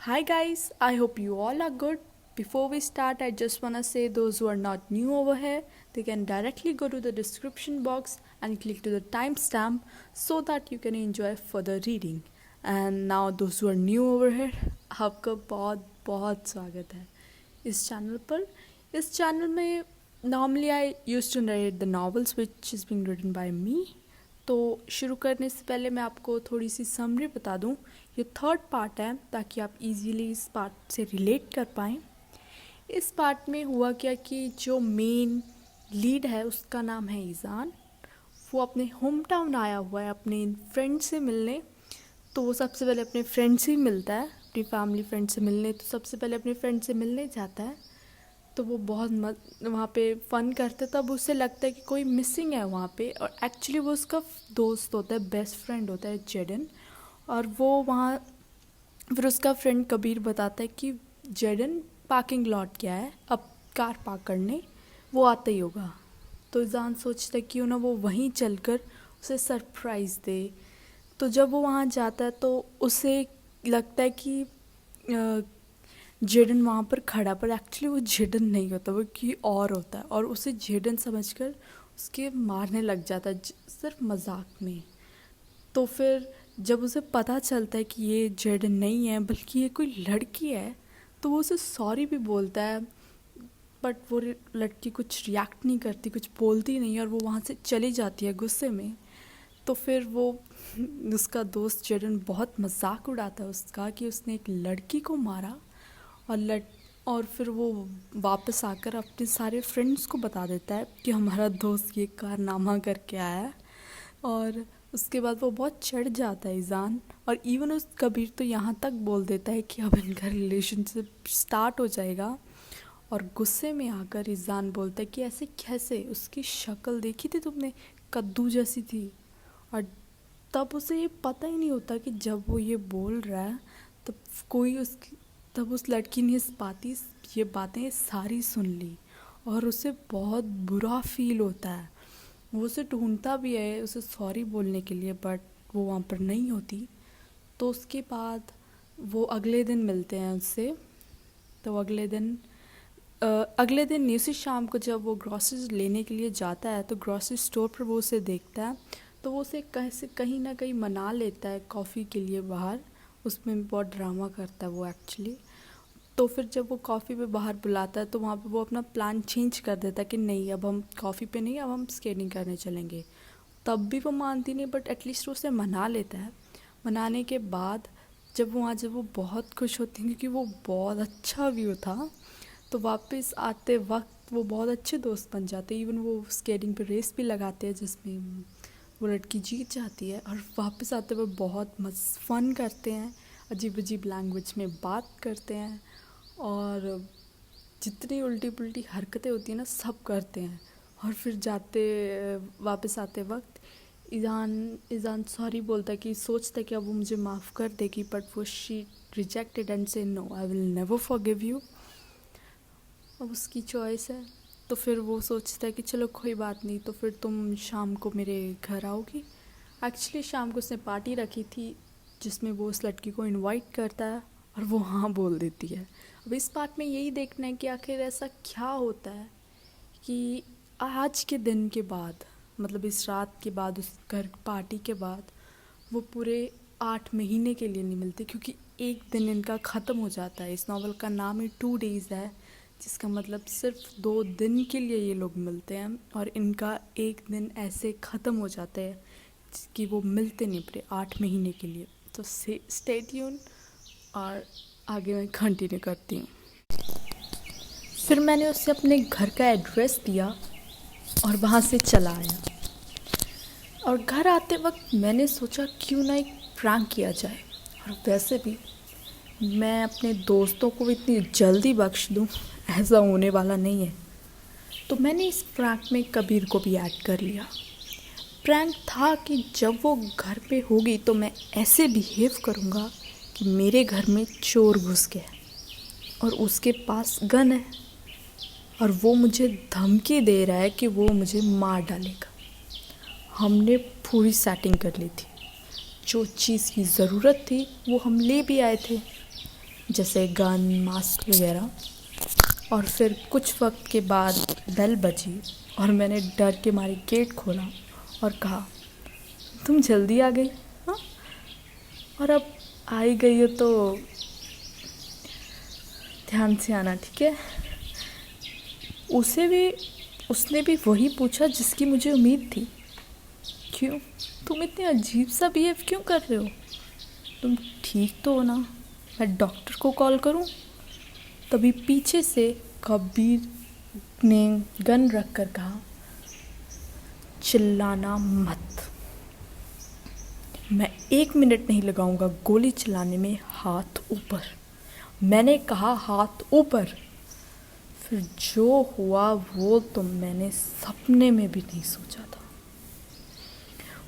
Hi guys, I hope you all are good. Before we start, I just want to say those who are not new over here, they can directly go to the description box and click to the timestamp so that you can enjoy further reading. And now those who are new over here, आपका बहुत बहुत स्वागत है इस channel पर. इस channel में normally I used to narrate the novels which is being written by me. तो शुरू करने से पहले मैं आपको थोड़ी सी समरी बता दूं. ये थर्ड पार्ट है ताकि आप इजीली इस पार्ट से रिलेट कर पाएँ. इस पार्ट में हुआ क्या कि जो मेन लीड है उसका नाम है ईज़ान. वो अपने होम टाउन आया हुआ है अपने फ्रेंड से मिलने. तो वो सबसे पहले अपने फ्रेंड से ही मिलता है, अपनी फैमिली फ्रेंड से मिलने. तो सबसे पहले अपने फ्रेंड से मिलने जाता है. तो वो बहुत वहाँ पे फ़न करते, तब उसे लगता है कि कोई मिसिंग है वहाँ पे. और एक्चुअली वो उसका दोस्त होता है, बेस्ट फ्रेंड होता है जेडन. और वो वहाँ फिर उसका फ्रेंड कबीर बताता है कि जेडन पार्किंग लॉट क्या है, अब कार पार्क करने वो आता ही होगा. तो ईज़ान सोचता है क्यों ना वो वहीं चलकर उसे सरप्राइज़ दे. तो जब वो वहाँ जाता है तो उसे लगता है कि जेडन वहाँ पर खड़ा, पर एक्चुअली वो जेडन नहीं होता, वो कोई और होता है. और उसे जेडन समझकर उसके मारने लग जाता है सिर्फ मजाक में. तो फिर जब उसे पता चलता है कि ये जेडन नहीं है बल्कि ये कोई लड़की है, तो वो उसे सॉरी भी बोलता है. बट वो लड़की कुछ रिएक्ट नहीं करती, कुछ बोलती नहीं, और वो वहाँ से चली जाती है गुस्से में. तो फिर वो उसका दोस्त जेडन बहुत मजाक उड़ाता है उसका कि उसने एक लड़की को मारा. और फिर वो वापस आकर अपने सारे फ्रेंड्स को बता देता है कि हमारा दोस्त ये कारनामा करके आया है. और उसके बाद वो बहुत चढ़ जाता है ईज़ान. और इवन उस कबीर तो यहाँ तक बोल देता है कि अब इनका रिलेशनशिप स्टार्ट हो जाएगा. और गुस्से में आकर ईज़ान बोलता है कि ऐसे कैसे, उसकी शक्ल देखी थी तुमने, कद्दू जैसी थी. और तब उसे ये पता ही नहीं होता कि जब वो ये बोल रहा है तब उस लड़की ने ये बातें सारी सुन ली. और उसे बहुत बुरा फील होता है. वो उसे ढूंढता भी है उसे सॉरी बोलने के लिए, बट वो वहाँ पर नहीं होती. तो उसके बाद वो अगले दिन मिलते हैं उससे. तो अगले दिन नहीं, उसी शाम को जब वो ग्रॉसरीज लेने के लिए जाता है तो ग्रॉसरी स्टोर पर वो उसे देखता है. तो वो उसे कहीं ना कहीं मना लेता है कॉफ़ी के लिए बाहर. उसमें भी बहुत ड्रामा करता है वो एक्चुअली. तो फिर जब वो कॉफ़ी पे बाहर बुलाता है तो वहाँ पे वो अपना प्लान चेंज कर देता है कि नहीं, अब हम कॉफ़ी पे नहीं, अब हम स्केटिंग करने चलेंगे. तब भी वो मानती नहीं, बट एटलीस्ट उसे मना लेता है. मनाने के बाद जब वो बहुत खुश होती है क्योंकि वो बहुत अच्छा व्यू था. तो वापस आते वक्त वो बहुत अच्छे दोस्त बन जाते हैं. इवन वो स्केटिंग पे रेस भी लगाते हैं जिसमें वो लड़की जीत जाती है. और वापस आते हुए बहुत फ़न करते हैं, अजीब अजीब लैंग्वेज में बात करते हैं. और जितनी उल्टी पुल्टी हरकतें होती हैं ना, सब करते हैं. और फिर वापस आते वक्त ईज़ान सॉरी बोलता है कि सोचता है कि अब वो मुझे माफ़ कर देगी. बट वो she rejected and say no, I will never forgive you. अब उसकी चॉइस है. तो फिर वो सोचता है कि चलो कोई बात नहीं, तो फिर तुम शाम को मेरे घर आओगी. एक्चुअली शाम को उसने पार्टी रखी थी जिसमें वो उस लड़की को इनवाइट करता है और वो हाँ बोल देती है. अब इस पार्ट में यही देखना है कि आखिर ऐसा क्या होता है कि आज के दिन के बाद, मतलब इस रात के बाद, उस घर पार्टी के बाद वो पूरे 8 महीने के लिए नहीं मिलते, क्योंकि एक दिन इनका ख़त्म हो जाता है. इस नावल का नाम ही 2 डेज़ है, जिसका मतलब सिर्फ 2 दिन के लिए ये लोग मिलते हैं. और इनका एक दिन ऐसे ख़त्म हो जाता है कि वो मिलते नहीं पूरे 8 महीने के लिए. तो स्टे ट्यून और आगे मैं कंटिन्यू करती हूँ. फिर मैंने उसे अपने घर का एड्रेस दिया और वहाँ से चला आया. और घर आते वक्त मैंने सोचा क्यों ना एक प्रैंक किया जाए. और वैसे भी मैं अपने दोस्तों को इतनी जल्दी बख्श दूँ, ऐसा होने वाला नहीं है. तो मैंने इस प्रैंक में कबीर को भी ऐड कर लिया. प्रैंक था कि जब वो घर पे होगी तो मैं ऐसे बिहेव करूँगा कि मेरे घर में चोर घुस गया और उसके पास गन है और वो मुझे धमकी दे रहा है कि वो मुझे मार डालेगा. हमने पूरी सेटिंग कर ली थी. जो चीज़ की ज़रूरत थी वो हम ले भी आए थे. जैसे गन, मास्क वगैरह। और फिर कुछ वक्त के बाद बेल बजी और मैंने डर के मारे गेट खोला और कहा, तुम जल्दी आ गई, हाँ, और अब आ ही गई हो तो ध्यान से आना, ठीक है। उसने भी वही पूछा जिसकी मुझे उम्मीद थी, क्यों, तुम इतने अजीब सा बिहेव क्यों कर रहे हो, तुम ठीक तो हो ना, मैं डॉक्टर को कॉल करूं। तभी पीछे से कबीर ने गन रख कर कहा, चिल्लाना मत, मैं 1 मिनट नहीं लगाऊंगा गोली चलाने में, हाथ ऊपर, मैंने कहा हाथ ऊपर। फिर जो हुआ वो तो मैंने सपने में भी नहीं सोचा था।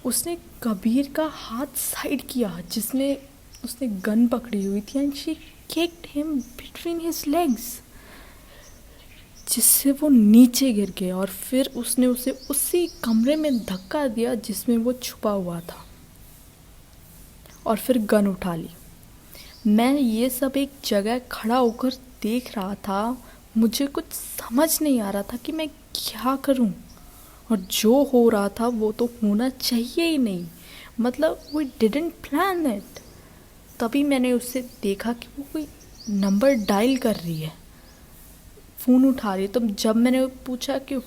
उसने कबीर का हाथ साइड किया जिसमें उसने गन पकड़ी हुई थी, and she kicked him between his legs, जिससे वो नीचे गिर गया। और फिर उसने उसे उसी कमरे में धक्का दिया जिसमें वो छुपा हुआ था, और फिर गन उठा ली। मैं ये सब एक जगह खड़ा होकर देख रहा था, मुझे कुछ समझ नहीं आ रहा था कि मैं क्या करूं, और जो हो रहा था वो तो होना चाहिए ही नहीं, मतलब वी डिडंट प्लान इट। तभी मैंने उससे देखा कि वो कोई नंबर डायल कर रही है, फ़ोन उठा रही है। तो जब मैंने पूछा कि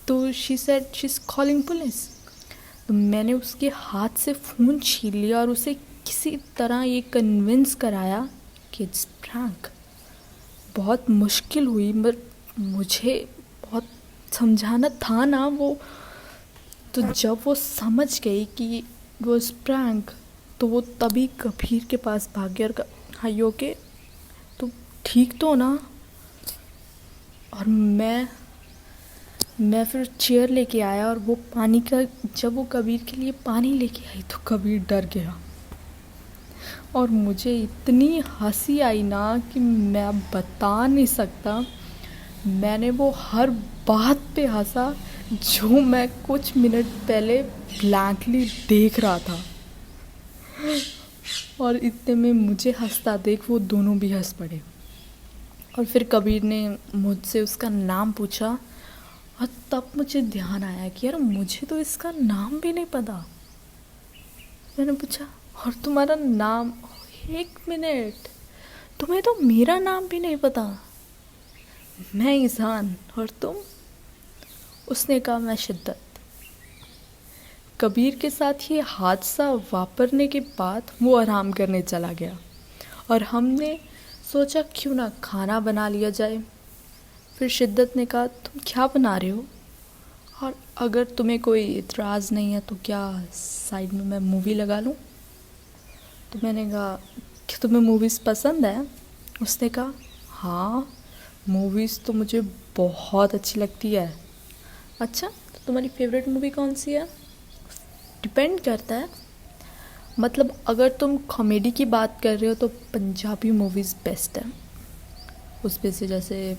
तो she said she is calling police, तो मैंने उसके हाथ से फ़ोन छीन लिया और उसे किसी तरह ये कन्विंस कराया कि इट्स प्रैंक। बहुत मुश्किल हुई, मगर मुझे बहुत समझाना था ना वो। तो जब वो समझ गई कि वो इस प्रैंक, तो वो तभी कबीर के पास भाग गया और कहा, हाँ यू ओके, तो ठीक तो हो ना। और मैं फिर चेयर लेके आया और वो पानी का, जब वो कबीर के लिए पानी लेके आई तो कबीर डर गया, और मुझे इतनी हंसी आई ना कि मैं अब बता नहीं सकता। मैंने वो हर बात पे हंसा जो मैं कुछ मिनट पहले ब्लैंकली देख रहा था, और इतने में मुझे हंसता देख वो दोनों भी हंस पड़े। और फिर कबीर ने मुझसे उसका नाम पूछा, और तब मुझे ध्यान आया कि यार मुझे तो इसका नाम भी नहीं पता। मैंने पूछा, और तुम्हारा नाम? 1 मिनट, तुम्हें तो मेरा नाम भी नहीं पता? मैं ईशान, और तुम? उसने कहा, मैं शिद्दत। कबीर के साथ ये हादसा वापरने के बाद वो आराम करने चला गया, और हमने सोचा क्यों ना खाना बना लिया जाए। फिर शिद्दत ने कहा, तुम क्या बना रहे हो, और अगर तुम्हें कोई इतराज़ नहीं है तो क्या साइड में मैं मूवी लगा लूँ। तो मैंने कहा कि तुम्हें मूवीज़ पसंद है? उसने कहा, हाँ, मूवीज़ तो मुझे बहुत अच्छी लगती है। अच्छा, तो तुम्हारी फेवरेट मूवी कौन सी है? डिपेंड करता है, मतलब अगर तुम कॉमेडी की बात कर रहे हो तो पंजाबी मूवीज़ बेस्ट है। उसमें से जैसे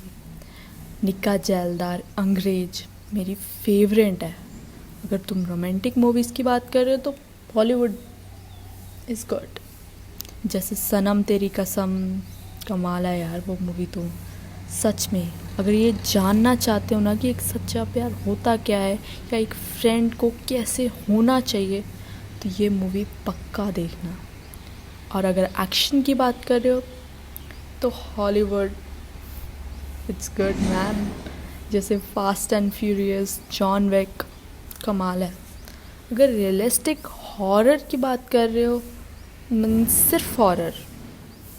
निक्का जैलदार, अंग्रेज मेरी फेवरेट है। अगर तुम रोमांटिक मूवीज़ की बात कर रहे हो तो बॉलीवुड इज़ गुड, जैसे सनम तेरी कसम, कमाल है यार वो मूवी तो। सच में अगर ये जानना चाहते हो ना कि एक सच्चा प्यार होता क्या है, या एक फ्रेंड को कैसे होना चाहिए, तो ये मूवी पक्का देखना। और अगर एक्शन की बात कर रहे हो तो हॉलीवुड इट्स गुड मैन, जैसे fast and furious, John Wick, कमाल है। अगर रियलिस्टिक हॉरर की बात कर रहे हो, सिर्फ हॉरर,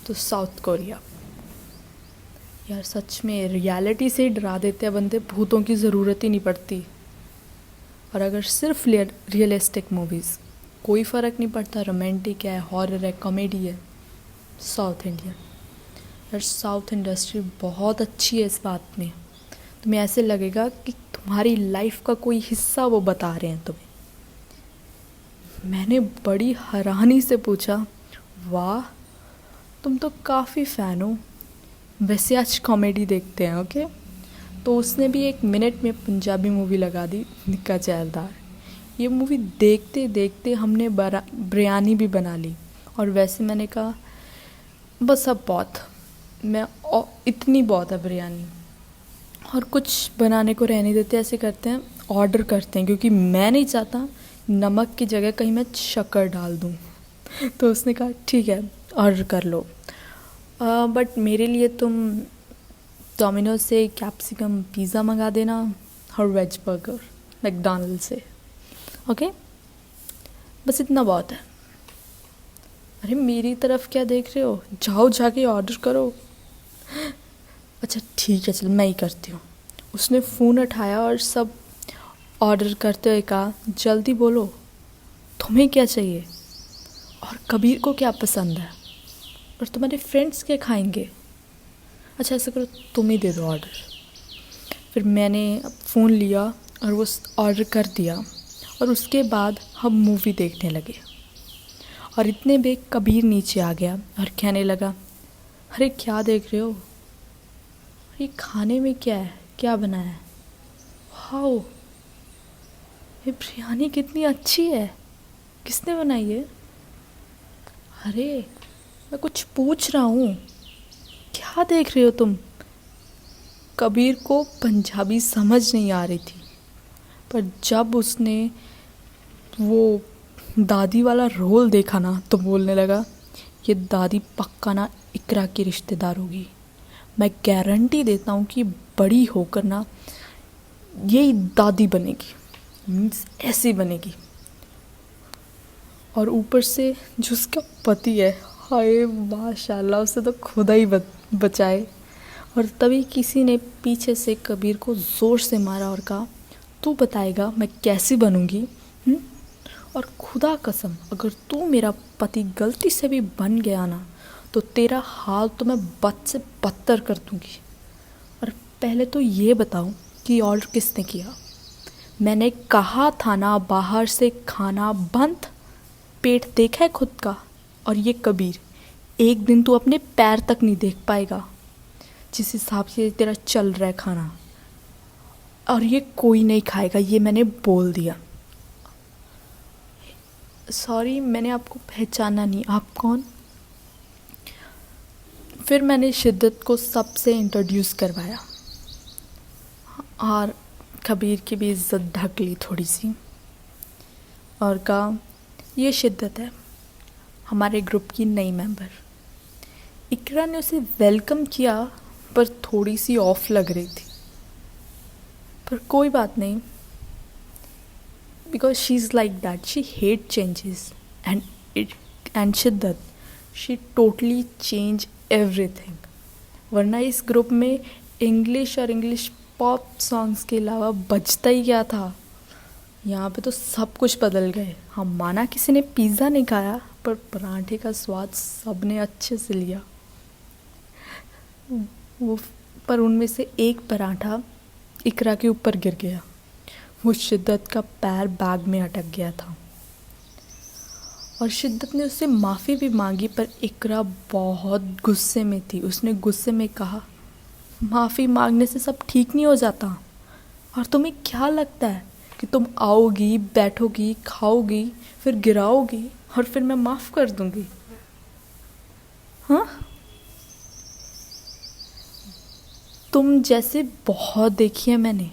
तो साउथ कोरिया। यार सच में रियलिटी से ही डरा देते हैं बंदे, भूतों की ज़रूरत ही नहीं पड़ती। और अगर सिर्फ रियलिस्टिक मूवीज़, कोई फ़र्क नहीं पड़ता रोमांटिक है, हॉरर है, कॉमेडी है, साउथ इंडियन। यार साउथ इंडस्ट्री बहुत अच्छी है इस बात में, तुम्हें ऐसे लगेगा कि तुम्हारी लाइफ का कोई हिस्सा वो बता रहे हैं तुम्हें। मैंने बड़ी हैरानी से पूछा, वाह, तुम तो काफ़ी फ़ैन हो, वैसे आज कॉमेडी देखते हैं ओके। तो उसने भी 1 मिनट में पंजाबी मूवी लगा दी, निक्का जैलदार। ये मूवी देखते देखते हमने बिरयानी भी बना ली। और वैसे मैंने कहा बस अब बहुत, इतनी बहुत है बिरयानी। और कुछ बनाने को रहने देते, ऐसे करते हैं ऑर्डर करते हैं, क्योंकि मैं नहीं चाहता नमक की जगह कहीं मैं शक्कर डाल दूँ। तो उसने कहा ठीक है ऑर्डर कर लो, बट मेरे लिए तुम डोमिनोज से कैप्सिकम पिज़्ज़ा मंगा देना और वेज बर्गर मैकडॉनल्ड से, ओके? बस इतना बहुत है। अरे मेरी तरफ क्या देख रहे हो, जाओ जाके ऑर्डर करो। अच्छा ठीक है चल मैं ही करती हूँ। उसने फ़ोन उठाया और सब ऑर्डर करते हुए कहा जल्दी बोलो तुम्हें क्या चाहिए, और कबीर को क्या पसंद है, और तुम्हारे फ्रेंड्स क्या खाएंगे। अच्छा ऐसा करो तुम ही दे दो ऑर्डर। फिर मैंने फ़ोन लिया और वो ऑर्डर कर दिया, और उसके बाद हम मूवी देखने लगे। और इतने में कबीर नीचे आ गया और कहने लगा अरे क्या देख रहे हो, ये खाने में क्या है, क्या बना है, वाओ ये बिरयानी कितनी अच्छी है, किसने बनाई है। अरे मैं कुछ पूछ रहा हूँ, क्या देख रहे हो तुम। कबीर को पंजाबी समझ नहीं आ रही थी, पर जब उसने वो दादी वाला रोल देखा ना तो बोलने लगा ये दादी पक्का ना इकरा की रिश्तेदार होगी। मैं गारंटी देता हूँ कि बड़ी होकर ना यही दादी बनेगी, मीन्स ऐसी बनेगी। और ऊपर से जो उसका पति है, हाय माशाल्लाह उसे तो खुदा ही बचाए। और तभी किसी ने पीछे से कबीर को ज़ोर से मारा और कहा तू बताएगा मैं कैसी बनूंगी। और खुदा कसम अगर तू मेरा पति गलती से भी बन गया ना तो तेरा हाल तो मैं बद से बदतर कर दूंगी। और पहले तो ये बताऊं कि ऑर्डर किसने किया। मैंने कहा था ना बाहर से खाना बंद, पेट देखा है खुद का। और ये कबीर एक दिन तू अपने पैर तक नहीं देख पाएगा जिस हिसाब से तेरा चल रहा है खाना, और ये कोई नहीं खाएगा, ये मैंने बोल दिया। सॉरी मैंने आपको पहचाना नहीं, आप कौन। फिर मैंने शिद्दत को सबसे इंट्रोड्यूस करवाया और कबीर की भी इज्जत ढक ली थोड़ी सी, और कहा ये शिद्दत है हमारे ग्रुप की नई मेंबर। इकरा ने उसे वेलकम किया पर थोड़ी सी ऑफ लग रही थी, पर कोई बात नहीं, because she's like that, she hate changes, and शिद्दत she totally change everything। वरना इस ग्रुप में इंग्लिश और इंग्लिश पॉप सॉन्ग्स के अलावा बजता ही क्या था। यहाँ पे तो सब कुछ बदल गए। हाँ माना किसी ने पिज़्ज़ा नहीं खाया, पर पराठे का स्वाद सबने अच्छे से लिया। वो पर उनमें से एक पराठा इकरा के ऊपर गिर गया, वो शिद्दत का पैर बैग में अटक गया था। और शिद्दत ने उससे माफ़ी भी मांगी, पर इकरा बहुत गुस्से में थी। उसने गुस्से में कहा माफ़ी मांगने से सब ठीक नहीं हो जाता, और तुम्हें क्या लगता है कि तुम आओगी बैठोगी खाओगी फिर गिराओगी और फिर मैं माफ़ कर दूंगी। हाँ तुम जैसे बहुत देखी है मैंने,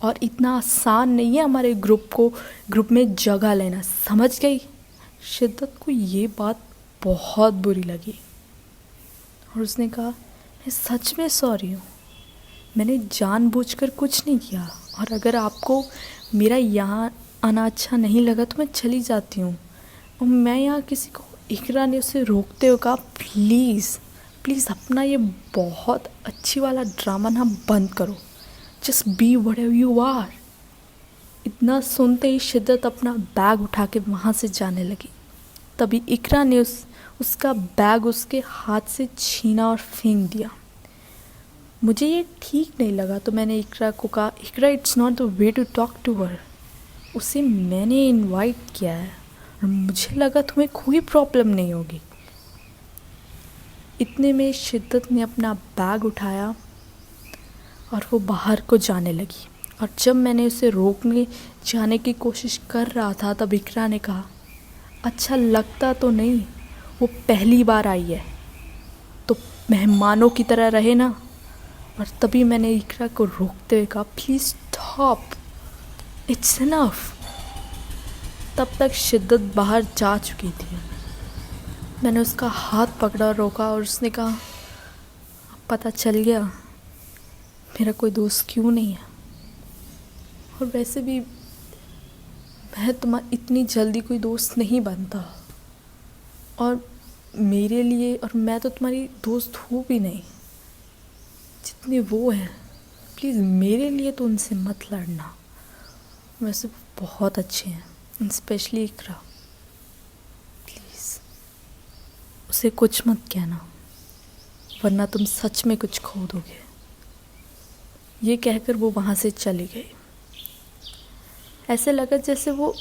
और इतना आसान नहीं है हमारे ग्रुप में जगह लेना, समझ गई। शिद्दत को ये बात बहुत बुरी लगी और उसने कहा मैं सच में सॉरी हूँ, मैंने जानबूझकर कुछ नहीं किया, और अगर आपको मेरा यहाँ आना अच्छा नहीं लगा तो मैं चली जाती हूँ। और मैं यहाँ किसी को, इकरा ने उसे रोकते हुए कहा प्लीज़ अपना ये बहुत अच्छी वाला ड्रामा ना बंद करो, just be whatever you are. इतना सुनते ही शिद्दत अपना बैग उठा के वहाँ से जाने लगी। तभी इकरा ने उसका बैग उसके हाथ से छीना और फेंक दिया। मुझे ये ठीक नहीं लगा तो मैंने इकरा को कहा Iqra it's not the way to talk to her, उसे मैंने इनवाइट किया है और मुझे लगा तुम्हें कोई प्रॉब्लम नहीं होगी। इतने में शिद्दत ने अपना बैग उठाया और वो बाहर को जाने लगी, और जब मैंने उसे रोकने जाने की कोशिश कर रहा था तब इकरा ने कहा अच्छा लगता तो नहीं, वो पहली बार आई है। तो मेहमानों की तरह रहे ना। और तभी मैंने इकरा को रोकते हुए कहा, प्लीज़ स्टॉप, इट्स इनफ। तब तक शिद्दत बाहर जा चुकी थी। मैंने उसका हाथ पकड़ा और रोका और उसने कहा, अब पता चल गया मेरा कोई दोस्त क्यों नहीं है। और वैसे भी मैं तुम्हारी इतनी जल्दी कोई दोस्त नहीं बनता, और मेरे लिए, और मैं तो तुम्हारी दोस्त हूँ भी नहीं जितने वो हैं। प्लीज़ मेरे लिए तो उनसे मत लड़ना। वैसे वो बहुत अच्छे हैं, स्पेशली इकरा। प्लीज़ उसे कुछ मत कहना, वरना तुम सच में कुछ खो दोगे। ये कहकर वो वहाँ से चली गई। ऐसे लगा जैसे वो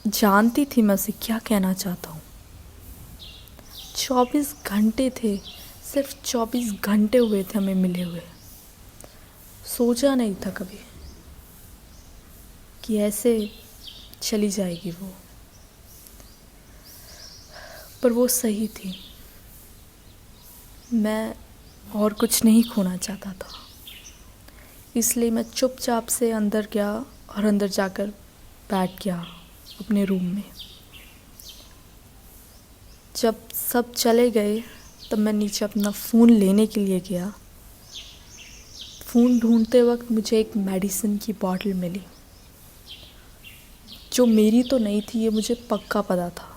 जानती थी मैं उसे क्या कहना चाहता हूँ। 24 घंटे थे, सिर्फ 24 घंटे हुए थे हमें मिले हुए। सोचा नहीं था कभी कि ऐसे चली जाएगी वो, पर वो सही थी। मैं और कुछ नहीं खोना चाहता था, इसलिए मैं चुपचाप से अंदर गया और अंदर जाकर बैठ गया अपने रूम में। जब सब चले गए तब मैं नीचे अपना फ़ोन लेने के लिए गया। फ़ोन ढूंढते वक्त मुझे एक मेडिसिन की बॉटल मिली, जो मेरी तो नहीं थी, ये मुझे पक्का पता था।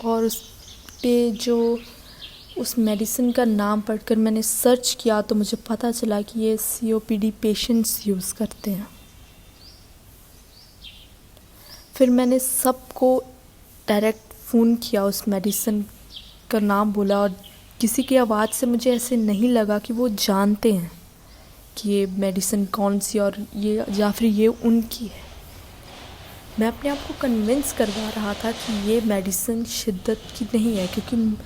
और उस पे जो उस मेडिसिन का नाम पढ़कर मैंने सर्च किया तो मुझे पता चला कि ये COPD पेशेंट्स यूज़ करते हैं। फिर मैंने सबको डायरेक्ट फ़ोन किया, उस मेडिसिन का नाम बोला, और किसी की आवाज़ से मुझे ऐसे नहीं लगा कि वो जानते हैं कि ये मेडिसिन कौन सी और ये, या फिर ये उनकी है। मैं अपने आप को कन्विंस करवा रहा था कि ये मेडिसिन शिद्दत की नहीं है, क्योंकि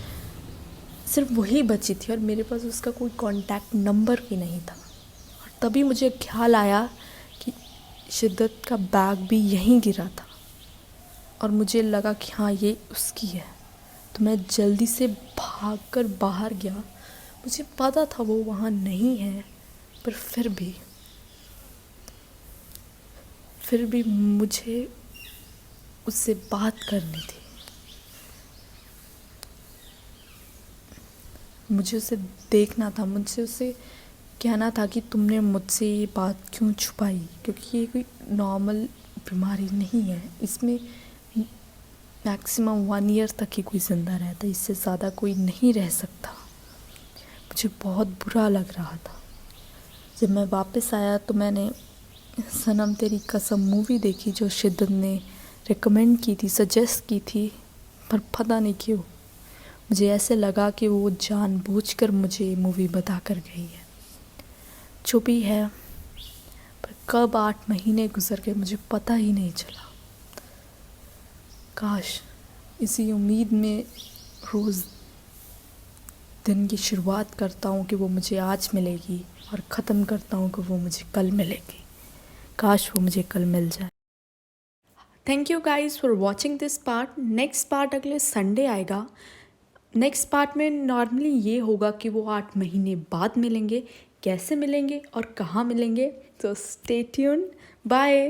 सिर्फ वही बची थी और मेरे पास उसका कोई कांटेक्ट नंबर भी नहीं था। और तभी मुझे ख्याल आया कि शिद्दत का बैग भी यहीं गिरा था, और मुझे लगा कि हाँ ये उसकी है। तो मैं जल्दी से भागकर बाहर गया। मुझे पता था वो वहाँ नहीं है, पर फिर भी मुझे उससे बात करनी थी। मुझे उसे देखना था, मुझे उसे कहना था कि तुमने मुझसे ये बात क्यों छुपाई, क्योंकि ये कोई नॉर्मल बीमारी नहीं है। इसमें मैक्सिमम 1 ईयर तक ही कोई ज़िंदा रहता है, इससे ज़्यादा कोई नहीं रह सकता। मुझे बहुत बुरा लग रहा था। जब मैं वापस आया तो मैंने सनम तेरी कसम मूवी देखी, जो शिद्दत ने रिकमेंड की थी, सजेस्ट की थी, पर पता नहीं क्यों मुझे ऐसे लगा कि वो जानबूझकर मुझे मूवी बता कर गई है। जो भी है, पर कब 8 महीने गुजर गए मुझे पता ही नहीं चला। काश इसी उम्मीद में रोज़ दिन की शुरुआत करता हूँ कि वो मुझे आज मिलेगी, और ख़त्म करता हूँ कि वो मुझे कल मिलेगी। काश वो मुझे कल मिल जाए। Thank you guys for watching this part. Next part अगले संडे आएगा। नेक्स्ट पार्ट में नॉर्मली ये होगा कि वो 8 महीने बाद मिलेंगे, कैसे मिलेंगे और कहाँ मिलेंगे। तो स्टे ट्यून्ड, बाय।